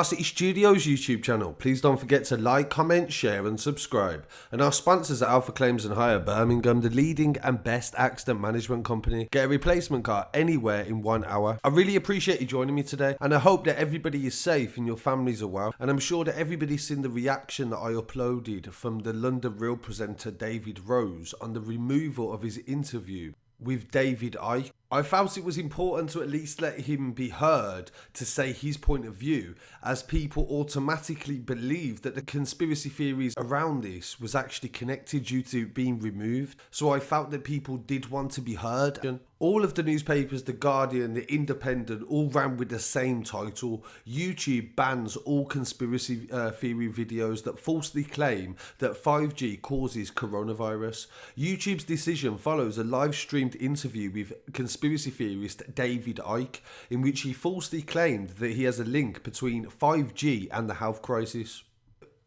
Scarcity Studios YouTube channel. Please don't forget to like, comment, share and subscribe. And our sponsors at Alpha Claims and Hire Birmingham, the leading and best accident management company. Get a replacement car anywhere in 1 hour. I really appreciate you joining me today, and I hope that everybody is safe and your families are well. And I'm sure that everybody's seen the reaction that I uploaded from the London Real presenter David Rose on the removal of his interview with David Icke. I felt it was important to at least let him be heard to say his point of view, as people automatically believed that the conspiracy theories around this was actually connected due to being removed. So I felt that people did want to be heard. All of the newspapers, The Guardian, The Independent, all ran with the same title: YouTube bans all conspiracy theory videos that falsely claim that 5G causes coronavirus. YouTube's decision follows a live streamed interview with conspiracy theorist David Icke, in which he falsely claimed that he has a link between 5G and the health crisis.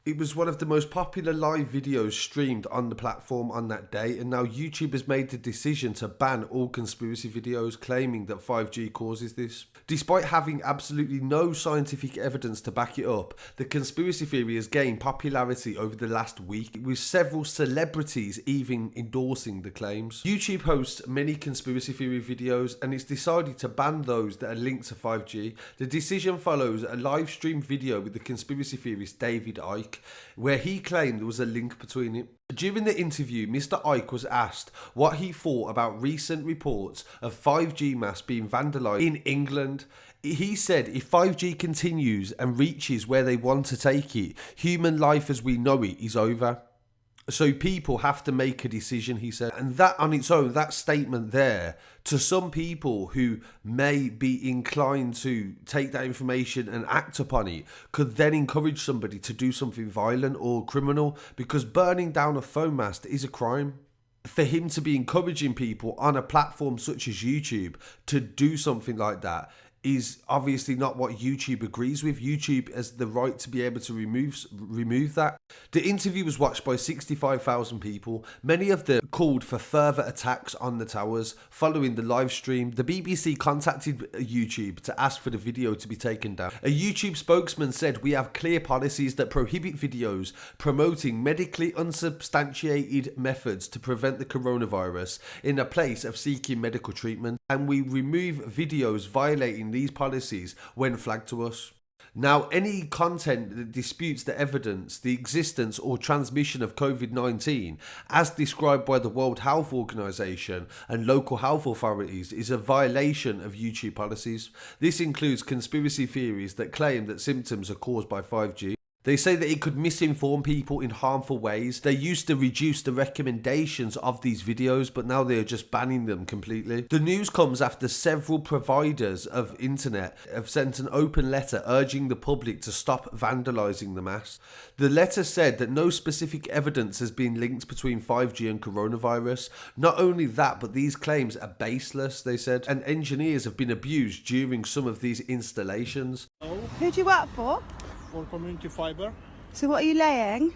It was one of the most popular live videos streamed on the platform on that day, and now YouTube has made the decision to ban all conspiracy videos claiming that 5G causes this. Despite having absolutely no scientific evidence to back it up, the conspiracy theory has gained popularity over the last week, with several celebrities even endorsing the claims. YouTube hosts many conspiracy theory videos, and it's decided to ban those that are linked to 5G. The decision follows a live stream video with the conspiracy theorist David Icke, where he claimed there was a link between it. During the interview, Mr. Icke was asked what he thought about recent reports of 5G masts being vandalised in England. He said if 5G continues and reaches where they want to take it, human life as we know it is over. So people have to make a decision, he said. And that on its own, that statement there, to some people who may be inclined to take that information and act upon it, could then encourage somebody to do something violent or criminal, because burning down a phone mast is a crime. For him to be encouraging people on a platform such as YouTube to do something like that is obviously not what YouTube agrees with. YouTube has the right to be able to remove that. The interview was watched by 65,000 people. Many of them called for further attacks on the towers following the live stream. The BBC contacted YouTube to ask for the video to be taken down. A YouTube spokesman said, "We have clear policies that prohibit videos promoting medically unsubstantiated methods to prevent the coronavirus in a place of seeking medical treatment, and we remove videos violating these policies when flagged to us." Now, any content that disputes the evidence, the existence or transmission of COVID-19, as described by the World Health Organization and local health authorities, is a violation of YouTube policies. This includes conspiracy theories that claim that symptoms are caused by 5G. They say that it could misinform people in harmful ways. They used to reduce the recommendations of these videos, but now they are just banning them completely. The news comes after several providers of internet have sent an open letter urging the public to stop vandalising the mast. The letter said that no specific evidence has been linked between 5G and coronavirus. Not only that, but these claims are baseless, they said, and engineers have been abused during some of these installations. Who do you work for? For community fiber. So what are you laying?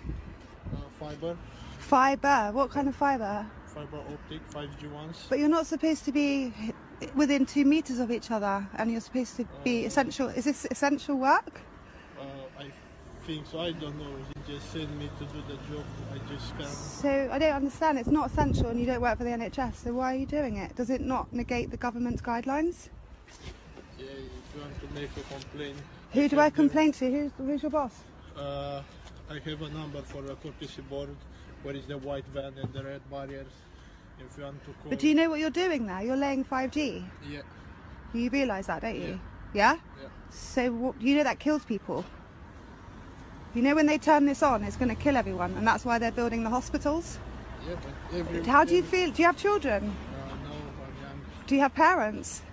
Fiber. Fiber? What kind of fiber? Fiber optic, 5G ones. But you're not supposed to be within 2 meters of each other, and you're supposed to be essential. Is this essential work? I think so. I don't know. He just sent me to do the job. I just can't. So I don't understand. It's not essential, and you don't work for the NHS. So why are you doing it? Does it not negate the government's guidelines? Yeah, if you want to make a complaint. Who do I complain to? Who's your boss? I have a number for a courtesy board. Where is the white van and the red barriers? If you want to call. But do you know what you're doing there? You're laying 5G. Yeah. You realise that, don't you? Yeah? Yeah. So you know that kills people. You know when they turn this on, it's going to kill everyone, and that's why they're building the hospitals. Yeah, but How do you feel? Do you have children? No, I'm young. Do you have parents?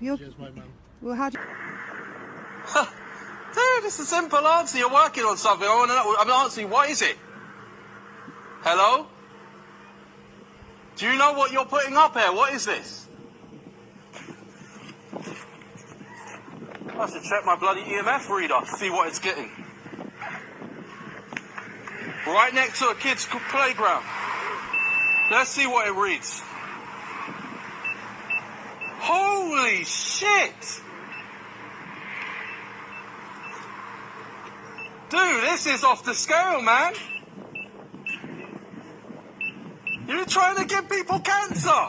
Just my mum. Well, how do Dude, it's a simple answer. You're working on something. I want to know. I'm answering. What is it? Hello? Do you know what you're putting up here? What is this? I have to check my bloody EMF reader to see what it's getting. Right next to a kid's playground. Let's see what it reads. Holy shit! Dude, this is off the scale, man. You're trying to give people cancer.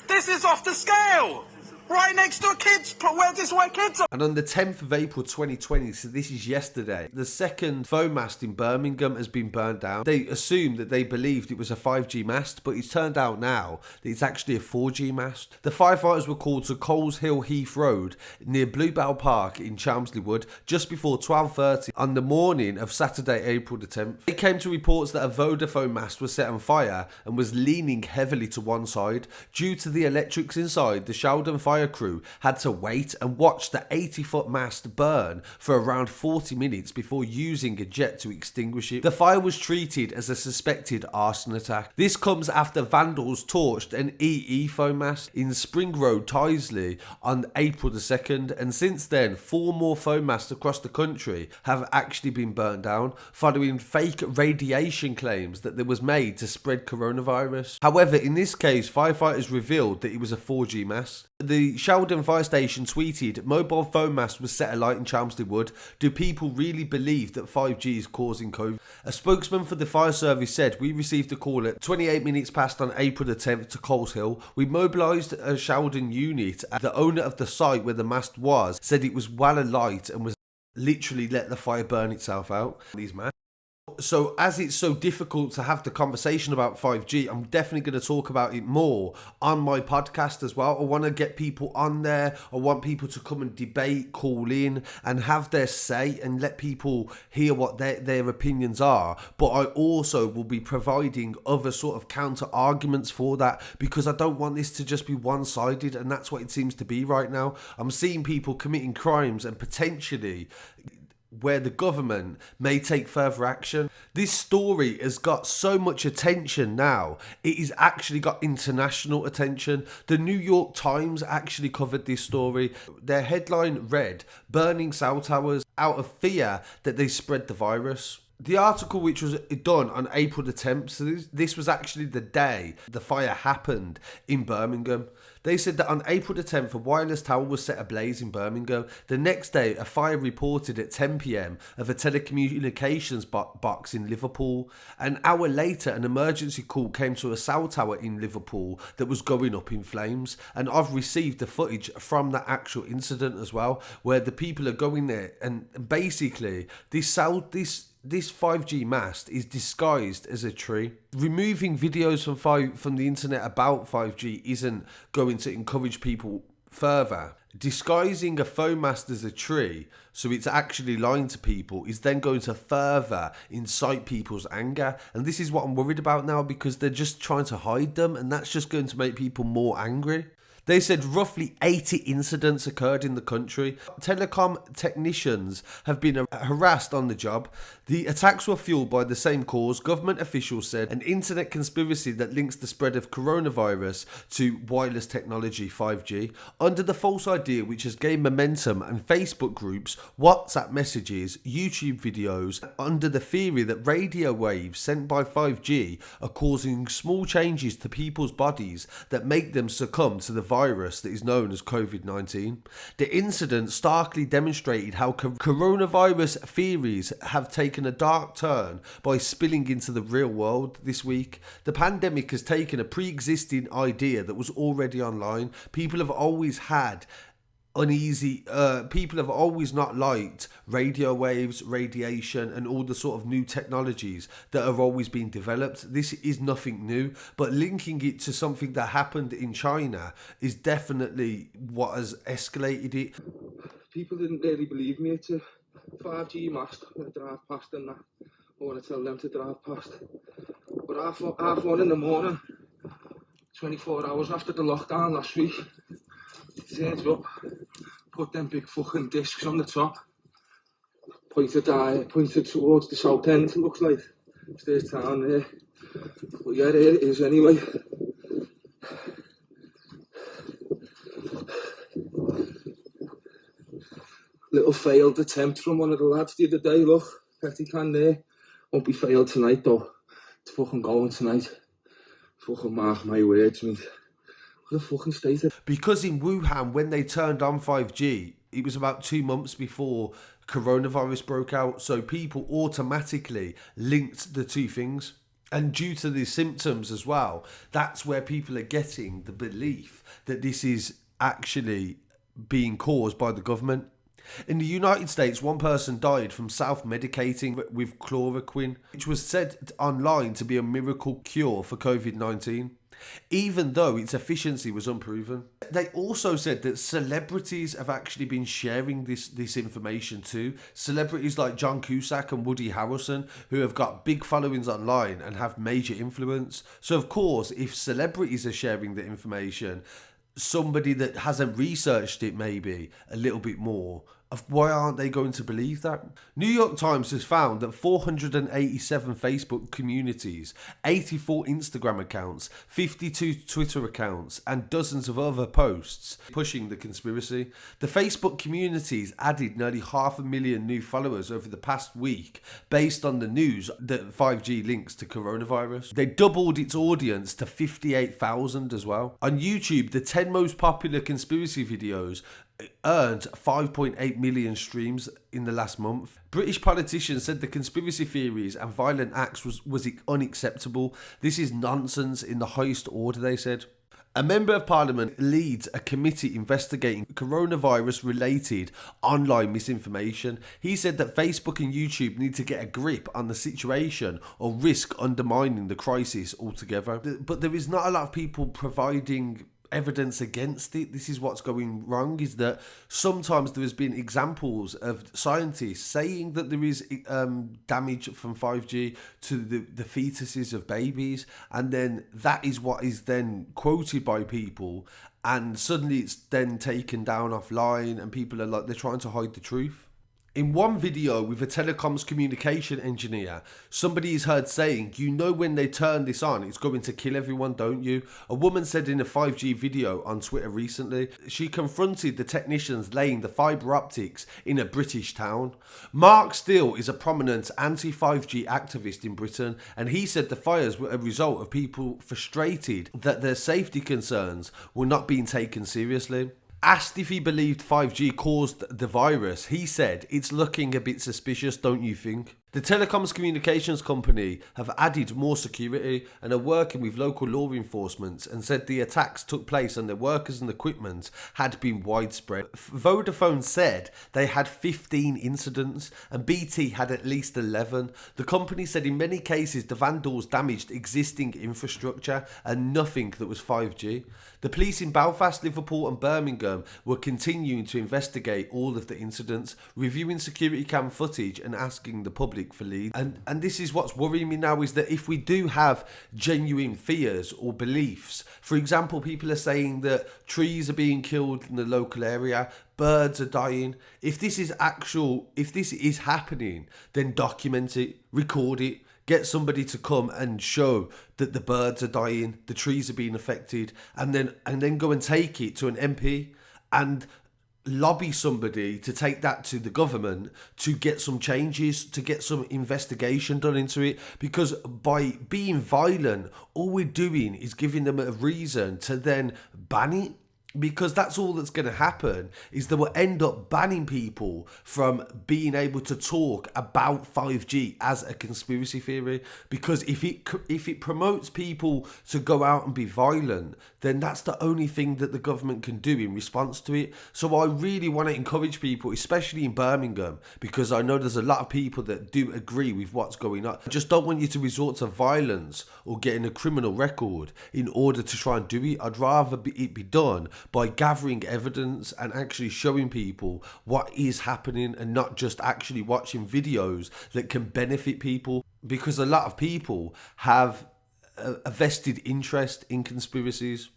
This is off the scale. Right next to a kid's, where this is where kids are. And on the 10th of April 2020, so this is yesterday, the second phone mast in Birmingham has been burnt down. They assumed that they believed it was a 5G mast, but it's turned out now that it's actually a 4G mast. The firefighters were called to Coleshill Heath Road near Bluebell Park in Chelmsley Wood just before 12:30 on the morning of Saturday, April the 10th. They came to reports that a Vodafone mast was set on fire and was leaning heavily to one side. Due to the electrics inside, the Sheldon fire crew had to wait and watch the 80-foot mast burn for around 40 minutes before using a jet to extinguish it. The fire was treated as a suspected arson attack. This comes after vandals torched an EE foam mast in Spring Road, Tyseley on April the 2nd, and since then 4 more foam masts across the country have actually been burnt down following fake radiation claims that there was made to spread coronavirus. However, in this case, firefighters revealed that it was a 4G mast. The Sheldon fire station tweeted, "Mobile phone mast was set alight in Chelmsley Wood. Do people really believe that 5G is causing COVID?" A spokesman for the fire service said, "We received a call at 28 minutes past on April the 10th to Coleshill. We mobilised a Sheldon unit. The owner of the site where the mast was said it was well alight and was literally let the fire burn itself out." These masts. So as it's so difficult to have the conversation about 5G, I'm definitely going to talk about it more on my podcast as well. I want to get people on there. I want people to come and debate, call in and have their say and let people hear what their opinions are. But I also will be providing other sort of counter arguments for that, because I don't want this to just be one-sided, and that's what it seems to be right now. I'm seeing people committing crimes and potentially where the government may take further action. This story has got so much attention now. It has actually got international attention. The New York Times actually covered this story. Their headline read, "Burning cell towers out of fear that they spread the virus." The article, which was done on April the 10th, so this was actually the day the fire happened in Birmingham. They said that on April the 10th, a wireless tower was set ablaze in Birmingham. The next day, a fire reported at 10 p.m. of a telecommunications box in Liverpool. An hour later, an emergency call came to a cell tower in Liverpool that was going up in flames. And I've received the footage from that actual incident as well, where the people are going there, and basically this 5G mast is disguised as a tree. Removing videos from the internet about 5G isn't going to encourage people further. Disguising a phone mast as a tree so it's actually lying to people is then going to further incite people's anger. And this is what I'm worried about now, because they're just trying to hide them, and that's just going to make people more angry. They said roughly 80 incidents occurred in the country. Telecom technicians have been harassed on the job. The attacks were fueled by the same cause. Government officials said an internet conspiracy that links the spread of coronavirus to wireless technology, 5G, under the false idea which has gained momentum in Facebook groups, WhatsApp messages, YouTube videos, under the theory that radio waves sent by 5G are causing small changes to people's bodies that make them succumb to the virus that is known as COVID-19. The incident starkly demonstrated how coronavirus theories have taken a dark turn by spilling into the real world this week. The pandemic has taken a pre-existing idea that was already online. People have always not liked radio waves, radiation and all the sort of new technologies that have always been developed. This is nothing new, but linking it to something that happened in China is definitely what has escalated it. People didn't really believe me. It's a 5G mast. I'm going to drive past and that. I want to tell them to drive past. But half 1 in the morning, 24 hours after the lockdown last week, turns up, put them big fucking discs on the top, pointed towards the south end, it looks like. There's town there. But yeah, there it is anyway. Little failed attempt from one of the lads the other day, look. Petty can there. Won't be failed tonight though. It's fucking going tonight. Fucking mark my words, mate. Fucking state. Because in Wuhan, when they turned on 5G, it was about 2 months before coronavirus broke out. So people automatically linked the two things. And due to the symptoms as well, that's where people are getting the belief that this is actually being caused by the government. In the United States, one person died from self-medicating with chloroquine, which was said online to be a miracle cure for COVID-19, even though its efficiency was unproven. They also said that celebrities have actually been sharing this information too. Celebrities like John Cusack and Woody Harrelson, who have got big followings online and have major influence. So of course, if celebrities are sharing the information, somebody that hasn't researched it maybe a little bit more, why aren't they going to believe that? New York Times has found that 487 Facebook communities, 84 Instagram accounts, 52 Twitter accounts, and dozens of other posts pushing the conspiracy. The Facebook communities added nearly 500,000 new followers over the past week based on the news that 5G links to coronavirus. They doubled its audience to 58,000 as well. On YouTube, the 10 most popular conspiracy videos earned 5.8 million streams in the last month. British politicians said the conspiracy theories and violent acts was unacceptable. This is nonsense in the highest order, they said. A member of parliament leads a committee investigating coronavirus-related online misinformation. He said that Facebook and YouTube need to get a grip on the situation or risk undermining the crisis altogether. But there is not a lot of people providing evidence against it. This is what's going wrong, is that sometimes there has been examples of scientists saying that there is damage from 5G to the fetuses of babies, and then that is what is then quoted by people, and suddenly it's then taken down offline and people are like, they're trying to hide the truth. In one video with a telecoms communication engineer, somebody is heard saying, "You know when they turn this on, it's going to kill everyone, don't you?" A woman said in a 5G video on Twitter recently. She confronted the technicians laying the fibre optics in a British town. Mark Steele is a prominent anti-5G activist in Britain, and he said the fires were a result of people frustrated that their safety concerns were not being taken seriously. Asked if he believed 5G caused the virus, he said, "It's looking a bit suspicious, don't you think?" The telecoms communications company have added more security and are working with local law enforcement, and said the attacks took place and their workers and equipment had been widespread. Vodafone said they had 15 incidents and BT had at least 11. The company said in many cases the vandals damaged existing infrastructure and nothing that was 5G. The police in Belfast, Liverpool and Birmingham were continuing to investigate all of the incidents, reviewing security cam footage and asking the public for leads. And this is what's worrying me now, is that if we do have genuine fears or beliefs, for example, people are saying that trees are being killed in the local area, birds are dying. If this is happening, then document it, record it. Get somebody to come and show that the birds are dying, the trees are being affected, and then go and take it to an MP and lobby somebody to take that to the government to get some changes, to get some investigation done into it. Because by being violent, all we're doing is giving them a reason to then ban it. Because that's all that's going to happen, is that we'll end up banning people from being able to talk about 5G as a conspiracy theory. Because if it promotes people to go out and be violent, then that's the only thing that the government can do in response to it. So I really want to encourage people, especially in Birmingham, because I know there's a lot of people that do agree with what's going on. I just don't want you to resort to violence or getting a criminal record in order to try and do it. I'd rather it be done by gathering evidence and actually showing people what is happening, and not just actually watching videos that can benefit people. Because a lot of people have a vested interest in conspiracies.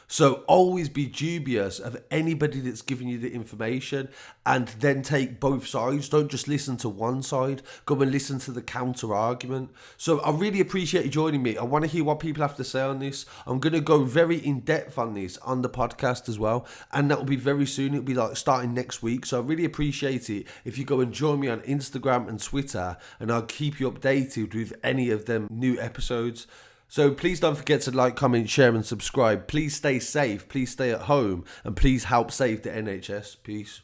So always be dubious of anybody that's giving you the information, and then take both sides. Don't just listen to one side. Go and listen to the counter argument. So I really appreciate you joining me. I want to hear what people have to say on this. I'm going to go very in depth on this on the podcast as well, and that will be very soon. It'll be like starting next week. So I really appreciate it if you go and join me on Instagram and Twitter, and I'll keep you updated with any of them new episodes. So please don't forget to like, comment, share and subscribe. Please stay safe, please stay at home, and please help save the NHS. Peace.